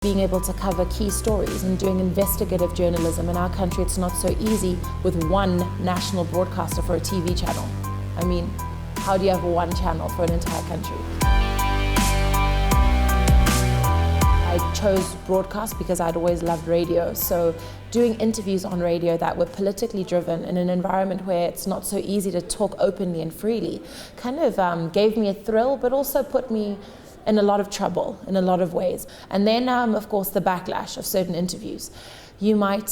being able to cover key stories and doing investigative journalism. In our country, it's not so easy with one national broadcaster for a TV channel. I mean, how do you have one channel for an entire country? I chose broadcast because I'd always loved radio, so doing interviews on radio that were politically driven in an environment where it's not so easy to talk openly and freely kind of gave me a thrill, but also put me in a lot of trouble in a lot of ways. And then, of course, the backlash of certain interviews. You might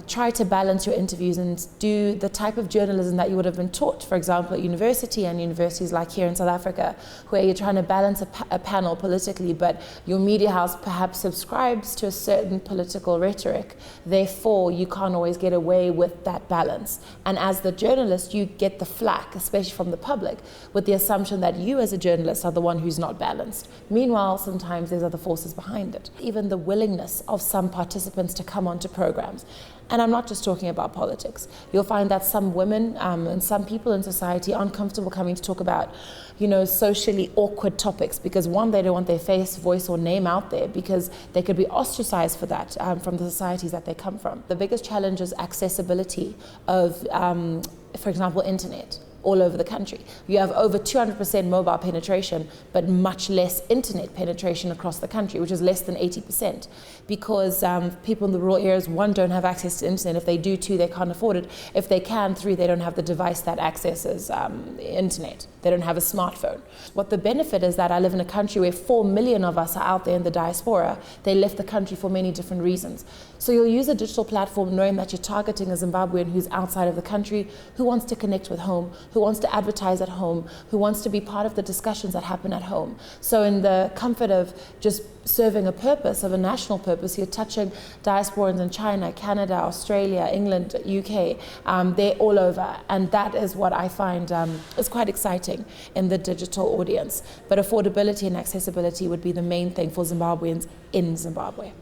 try to balance your interviews and do the type of journalism that you would have been taught, for example, at university and universities like here in South Africa, where you're trying to balance a panel politically, but your media house perhaps subscribes to a certain political rhetoric. Therefore, you can't always get away with that balance. And as the journalist, you get the flack, especially from the public, with the assumption that you as a journalist are the one who's not balanced. Meanwhile, sometimes there's other forces behind it. Even the willingness of some participants to come onto programs. And I'm not just talking about politics. You'll find that some women and some people in society aren't comfortable coming to talk about, socially awkward topics because one, they don't want their face, voice or name out there because they could be ostracized for that from the societies that they come from. The biggest challenge is accessibility of, for example, internet all over the country. You have over 200% mobile penetration, but much less internet penetration across the country, which is less than 80%, because people in the rural areas, one, don't have access to internet. If they do, two, they can't afford it. If they can, three, they don't have the device that accesses internet. They don't have a smartphone. What the benefit is that I live in a country where 4 million of us are out there in the diaspora. They left the country for many different reasons. So you'll use a digital platform knowing that you're targeting a Zimbabwean who's outside of the country, who wants to connect with home, who wants to advertise at home, who wants to be part of the discussions that happen at home. So in the comfort of just serving a purpose, of a national purpose, you're touching diasporans in China, Canada, Australia, England, UK. They're all over. And that is what I find is quite exciting in the digital audience. But affordability and accessibility would be the main thing for Zimbabweans in Zimbabwe.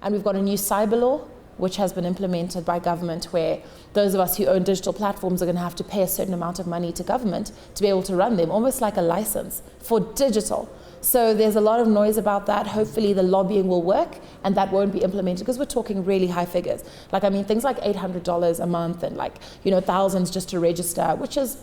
And we've got a new cyber law, which has been implemented by government, where those of us who own digital platforms are going to have to pay a certain amount of money to government to be able to run them, almost like a license for digital. So there's a lot of noise about that. Hopefully the lobbying will work and that won't be implemented, because we're talking really high figures. Things like $800 a month and thousands just to register, which is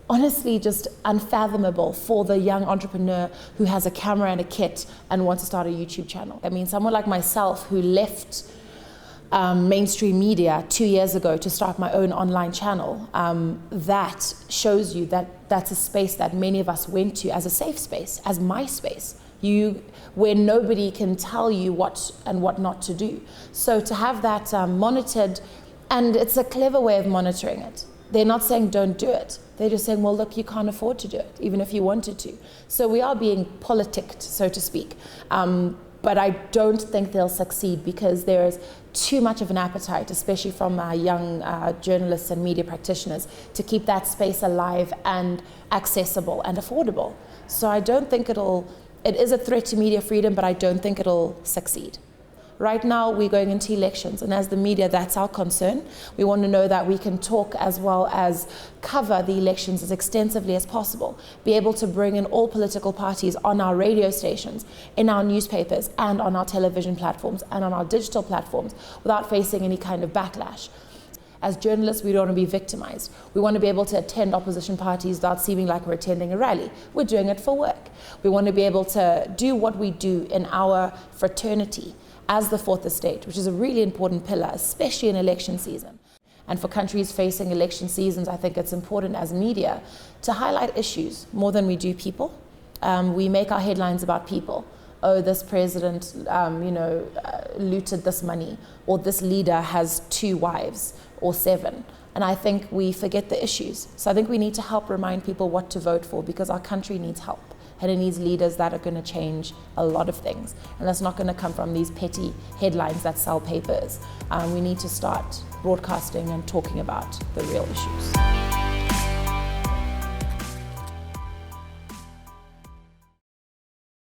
honestly just unfathomable for the young entrepreneur who has a camera and a kit and wants to start a YouTube channel. I mean, someone like myself who left mainstream media 2 years ago to start my own online channel, that shows you that that's a space that many of us went to as a safe space, as my space, where nobody can tell you what and what not to do. So to have that monitored, and it's a clever way of monitoring it. They're not saying don't do it. They're just saying, well, look, you can't afford to do it, even if you wanted to. So we are being politicked, so to speak. But I don't think they'll succeed because there is too much of an appetite, especially from young journalists and media practitioners, to keep that space alive and accessible and affordable. So I don't think it is a threat to media freedom, but I don't think it'll succeed. Right now, we're going into elections, and as the media, that's our concern. We want to know that we can talk as well as cover the elections as extensively as possible, be able to bring in all political parties on our radio stations, in our newspapers, and on our television platforms, and on our digital platforms, without facing any kind of backlash. As journalists, we don't want to be victimized. We want to be able to attend opposition parties without seeming like we're attending a rally. We're doing it for work. We want to be able to do what we do in our fraternity as the fourth estate, which is a really important pillar, especially in election season. And for countries facing election seasons, I think it's important as media to highlight issues more than we do people. We make our headlines about people. Oh, this president, looted this money, or this leader has 2 wives or 7. And I think we forget the issues. So I think we need to help remind people what to vote for, because our country needs help. And it needs leaders that are going to change a lot of things. And that's not going to come from these petty headlines that sell papers. We need to start broadcasting and talking about the real issues.